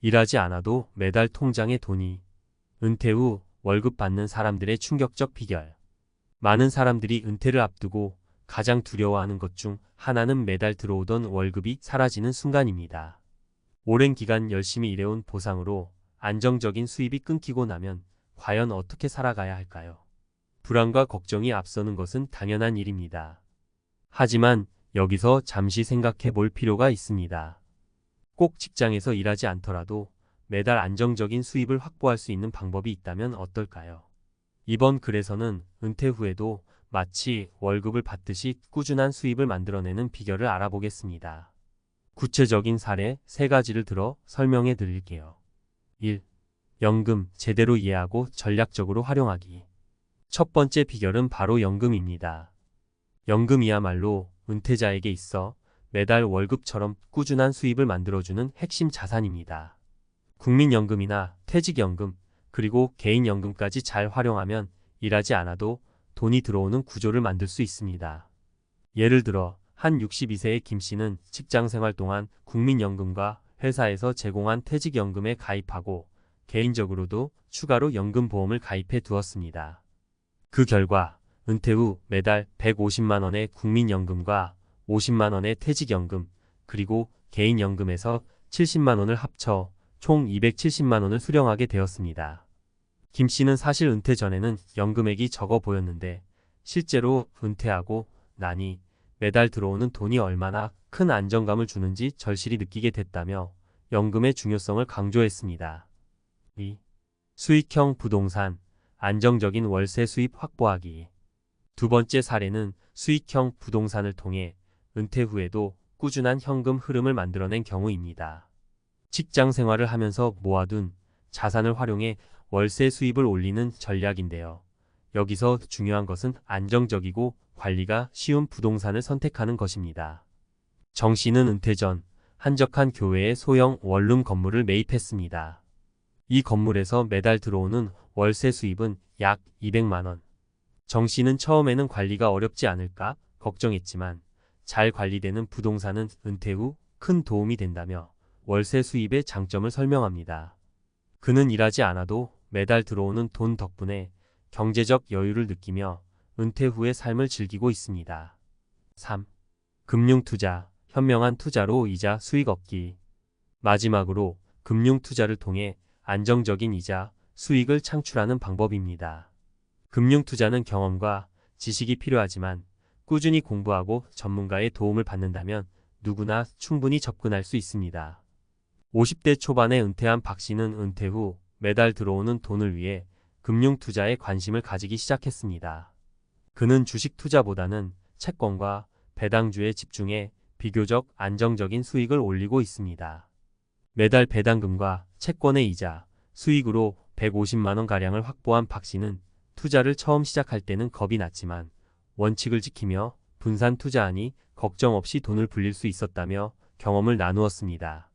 일하지 않아도 매달 통장에 돈이. 은퇴 후 월급 받는 사람들의 충격적 비결. 많은 사람들이 은퇴를 앞두고 가장 두려워하는 것 중 하나는 매달 들어오던 월급이 사라지는 순간입니다. 오랜 기간 열심히 일해온 보상으로 안정적인 수입이 끊기고 나면 과연 어떻게 살아가야 할까요? 불안과 걱정이 앞서는 것은 당연한 일입니다. 하지만 여기서 잠시 생각해 볼 필요가 있습니다. 꼭 직장에서 일하지 않더라도 매달 안정적인 수입을 확보할 수 있는 방법이 있다면 어떨까요? 이번 글에서는 은퇴 후에도 마치 월급을 받듯이 꾸준한 수입을 만들어내는 비결을 알아보겠습니다. 구체적인 사례 3가지를 들어 설명해 드릴게요. 1. 연금 제대로 이해하고 전략적으로 활용하기. 첫 번째 비결은 바로 연금입니다. 연금이야말로 은퇴자에게 있어 매달 월급처럼 꾸준한 수입을 만들어주는 핵심 자산입니다. 국민연금이나 퇴직연금, 그리고 개인연금까지 잘 활용하면 일하지 않아도 돈이 들어오는 구조를 만들 수 있습니다. 예를 들어 한 62세의 김 씨는 직장생활 동안 국민연금과 회사에서 제공한 퇴직연금에 가입하고 개인적으로도 추가로 연금보험을 가입해 두었습니다. 그 결과 은퇴 후 매달 150만 원의 국민연금과 50만 원의 퇴직연금, 그리고 개인연금에서 70만 원을 합쳐 총 270만 원을 수령하게 되었습니다. 김 씨는 사실 은퇴 전에는 연금액이 적어 보였는데 실제로 은퇴하고 나니 매달 들어오는 돈이 얼마나 큰 안정감을 주는지 절실히 느끼게 됐다며 연금의 중요성을 강조했습니다. 2. 수익형 부동산, 안정적인 월세 수입 확보하기. 두 번째 사례는 수익형 부동산을 통해 은퇴 후에도 꾸준한 현금 흐름을 만들어낸 경우입니다. 직장 생활을 하면서 모아둔 자산을 활용해 월세 수입을 올리는 전략인데요. 여기서 중요한 것은 안정적이고 관리가 쉬운 부동산을 선택하는 것입니다. 정 씨는 은퇴 전 한적한 교외의 소형 원룸 건물을 매입했습니다. 이 건물에서 매달 들어오는 월세 수입은 약 200만 원. 정 씨는 처음에는 관리가 어렵지 않을까 걱정했지만 잘 관리되는 부동산은 은퇴 후 큰 도움이 된다며 월세 수입의 장점을 설명합니다. 그는 일하지 않아도 매달 들어오는 돈 덕분에 경제적 여유를 느끼며 은퇴 후의 삶을 즐기고 있습니다. 3. 금융투자, 현명한 투자로 이자 수익 얻기. 마지막으로 금융투자를 통해 안정적인 이자, 수익을 창출하는 방법입니다. 금융투자는 경험과 지식이 필요하지만 꾸준히 공부하고 전문가의 도움을 받는다면 누구나 충분히 접근할 수 있습니다. 50대 초반에 은퇴한 박 씨는 은퇴 후 매달 들어오는 돈을 위해 금융투자에 관심을 가지기 시작했습니다. 그는 주식 투자보다는 채권과 배당주에 집중해 비교적 안정적인 수익을 올리고 있습니다. 매달 배당금과 채권의 이자, 수익으로 150만 원가량을 확보한 박 씨는 투자를 처음 시작할 때는 겁이 났지만 원칙을 지키며 분산 투자하니 걱정 없이 돈을 불릴 수 있었다며 경험을 나누었습니다.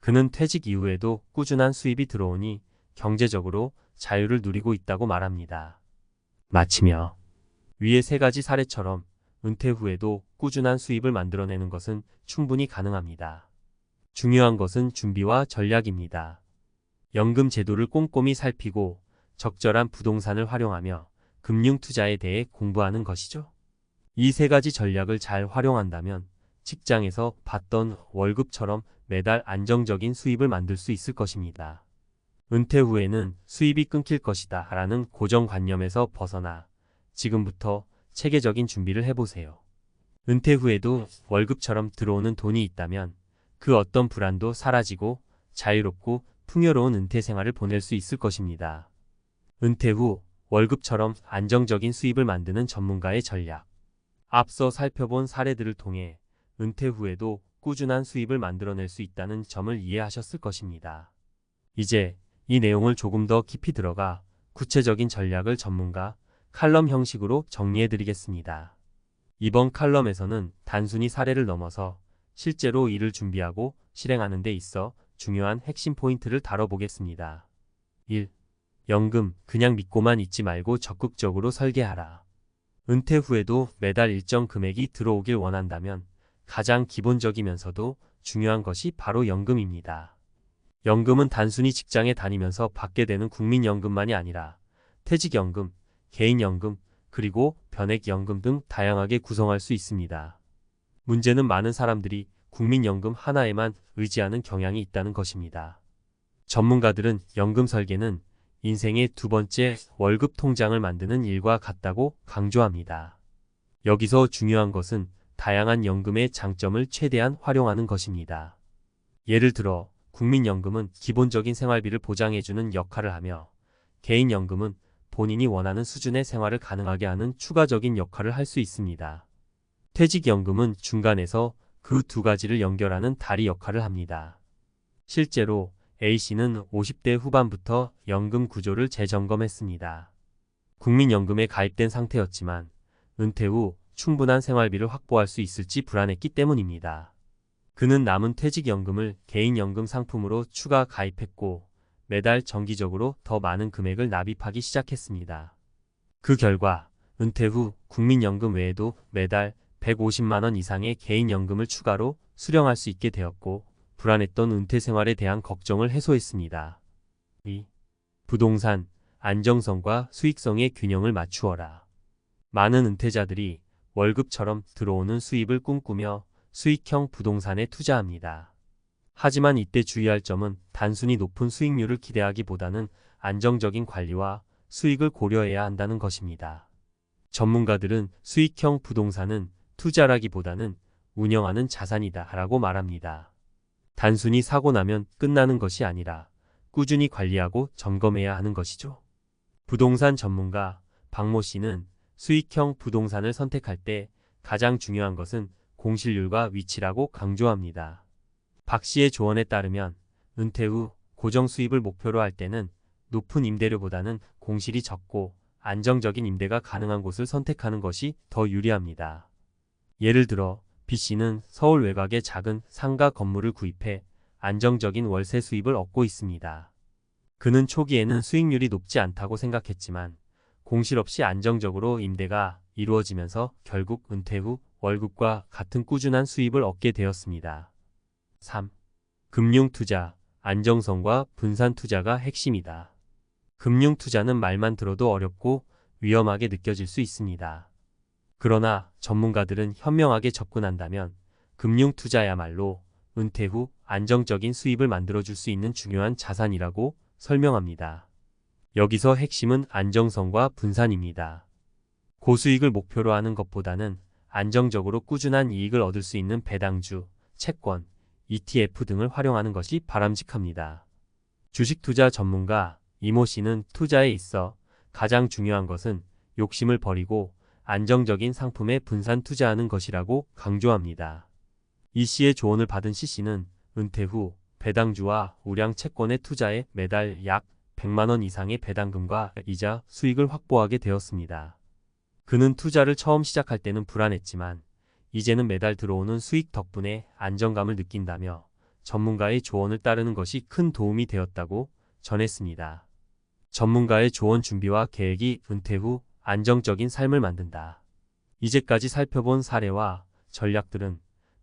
그는 퇴직 이후에도 꾸준한 수입이 들어오니 경제적으로 자유를 누리고 있다고 말합니다. 마치며 위의 3가지 사례처럼 은퇴 후에도 꾸준한 수입을 만들어내는 것은 충분히 가능합니다. 중요한 것은 준비와 전략입니다. 연금 제도를 꼼꼼히 살피고 적절한 부동산을 활용하며 금융투자에 대해 공부하는 것이죠. 이 3가지 전략을 잘 활용한다면 직장에서 받던 월급처럼 매달 안정적인 수입을 만들 수 있을 것입니다. 은퇴 후에는 수입이 끊길 것이다 라는 고정관념에서 벗어나 지금부터 체계적인 준비를 해보세요. 은퇴 후에도 월급처럼 들어오는 돈이 있다면 그 어떤 불안도 사라지고 자유롭고 풍요로운 은퇴 생활을 보낼 수 있을 것입니다. 은퇴 후 월급처럼 안정적인 수입을 만드는 전문가의 전략. 앞서 살펴본 사례들을 통해 은퇴 후에도 꾸준한 수입을 만들어낼 수 있다는 점을 이해하셨을 것입니다. 이제 이 내용을 조금 더 깊이 들어가 구체적인 전략을 전문가 칼럼 형식으로 정리해드리겠습니다. 이번 칼럼에서는 단순히 사례를 넘어서 실제로 이를 준비하고 실행하는 데 있어 중요한 핵심 포인트를 다뤄보겠습니다. 1. 연금, 그냥 믿고만 있지 말고 적극적으로 설계하라. 은퇴 후에도 매달 일정 금액이 들어오길 원한다면 가장 기본적이면서도 중요한 것이 바로 연금입니다. 연금은 단순히 직장에 다니면서 받게 되는 국민연금만이 아니라 퇴직연금, 개인연금, 그리고 변액연금 등 다양하게 구성할 수 있습니다. 문제는 많은 사람들이 국민연금 하나에만 의지하는 경향이 있다는 것입니다. 전문가들은 연금 설계는 인생의 두 번째 월급 통장을 만드는 일과 같다고 강조합니다. 여기서 중요한 것은 다양한 연금의 장점을 최대한 활용하는 것입니다. 예를 들어 국민연금은 기본적인 생활비를 보장해주는 역할을 하며 개인연금은 본인이 원하는 수준의 생활을 가능하게 하는 추가적인 역할을 할 수 있습니다. 퇴직연금은 중간에서 그 두 가지를 연결하는 다리 역할을 합니다. 실제로 A씨는 50대 후반부터 연금 구조를 재점검했습니다. 국민연금에 가입된 상태였지만 은퇴 후 충분한 생활비를 확보할 수 있을지 불안했기 때문입니다. 그는 남은 퇴직연금을 개인연금 상품으로 추가 가입했고 매달 정기적으로 더 많은 금액을 납입하기 시작했습니다. 그 결과 은퇴 후 국민연금 외에도 매달 150만 원 이상의 개인연금을 추가로 수령할 수 있게 되었고 불안했던 은퇴 생활에 대한 걱정을 해소했습니다. 2. 부동산, 안정성과 수익성의 균형을 맞추어라. 많은 은퇴자들이 월급처럼 들어오는 수입을 꿈꾸며 수익형 부동산에 투자합니다. 하지만 이때 주의할 점은 단순히 높은 수익률을 기대하기보다는 안정적인 관리와 수익을 고려해야 한다는 것입니다. 전문가들은 수익형 부동산은 투자라기보다는 운영하는 자산이다 라고 말합니다. 단순히 사고 나면 끝나는 것이 아니라 꾸준히 관리하고 점검해야 하는 것이죠. 부동산 전문가 박모 씨는 수익형 부동산을 선택할 때 가장 중요한 것은 공실률과 위치라고 강조합니다. 박 씨의 조언에 따르면 은퇴 후 고정 수입을 목표로 할 때는 높은 임대료보다는 공실이 적고 안정적인 임대가 가능한 곳을 선택하는 것이 더 유리합니다. 예를 들어 B 씨는 서울 외곽의 작은 상가 건물을 구입해 안정적인 월세 수입을 얻고 있습니다. 그는 초기에는 수익률이 높지 않다고 생각했지만 공실 없이 안정적으로 임대가 이루어지면서 결국 은퇴 후 월급과 같은 꾸준한 수입을 얻게 되었습니다. 3. 금융투자, 안정성과 분산투자가 핵심이다. 금융투자는 말만 들어도 어렵고 위험하게 느껴질 수 있습니다. 그러나 전문가들은 현명하게 접근한다면 금융투자야말로 은퇴 후 안정적인 수입을 만들어줄 수 있는 중요한 자산이라고 설명합니다. 여기서 핵심은 안정성과 분산입니다. 고수익을 목표로 하는 것보다는 안정적으로 꾸준한 이익을 얻을 수 있는 배당주, 채권, ETF 등을 활용하는 것이 바람직합니다. 주식투자 전문가 이모 씨는 투자에 있어 가장 중요한 것은 욕심을 버리고 안정적인 상품에 분산 투자하는 것이라고 강조합니다. 이 씨의 조언을 받은 C 씨는 은퇴 후 배당주와 우량 채권에 투자해 매달 약 100만 원 이상의 배당금과 이자 수익을 확보하게 되었습니다. 그는 투자를 처음 시작할 때는 불안했지만 이제는 매달 들어오는 수익 덕분에 안정감을 느낀다며 전문가의 조언을 따르는 것이 큰 도움이 되었다고 전했습니다. 전문가의 조언 준비와 계획이 은퇴 후 안정적인 삶을 만든다. 이제까지 살펴본 사례와 전략들은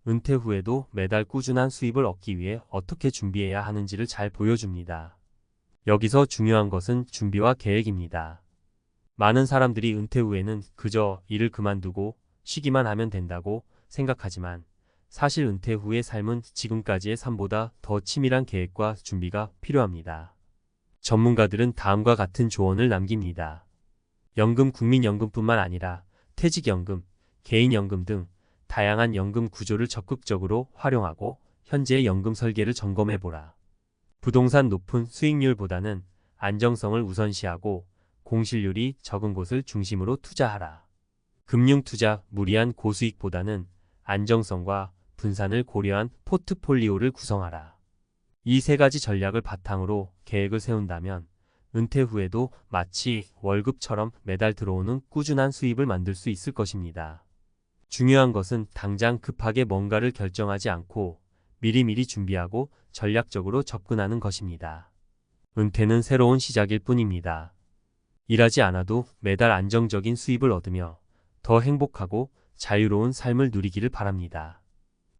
은퇴 후에도 매달 꾸준한 수입을 얻기 위해 어떻게 준비해야 하는지를 잘 보여줍니다. 여기서 중요한 것은 준비와 계획입니다. 많은 사람들이 은퇴 후에는 그저 일을 그만두고 쉬기만 하면 된다고 생각하지만 사실 은퇴 후의 삶은 지금까지의 삶보다 더 치밀한 계획과 준비가 필요합니다. 전문가들은 다음과 같은 조언을 남깁니다. 연금, 국민연금뿐만 아니라 퇴직연금, 개인연금 등 다양한 연금 구조를 적극적으로 활용하고 현재의 연금 설계를 점검해보라. 부동산 높은 수익률보다는 안정성을 우선시하고 공실률이 적은 곳을 중심으로 투자하라. 금융투자, 무리한 고수익보다는 안정성과 분산을 고려한 포트폴리오를 구성하라. 이 세 가지 전략을 바탕으로 계획을 세운다면 은퇴 후에도 마치 월급처럼 매달 들어오는 꾸준한 수입을 만들 수 있을 것입니다. 중요한 것은 당장 급하게 뭔가를 결정하지 않고 미리미리 준비하고 전략적으로 접근하는 것입니다. 은퇴는 새로운 시작일 뿐입니다. 일하지 않아도 매달 안정적인 수입을 얻으며 더 행복하고 자유로운 삶을 누리기를 바랍니다.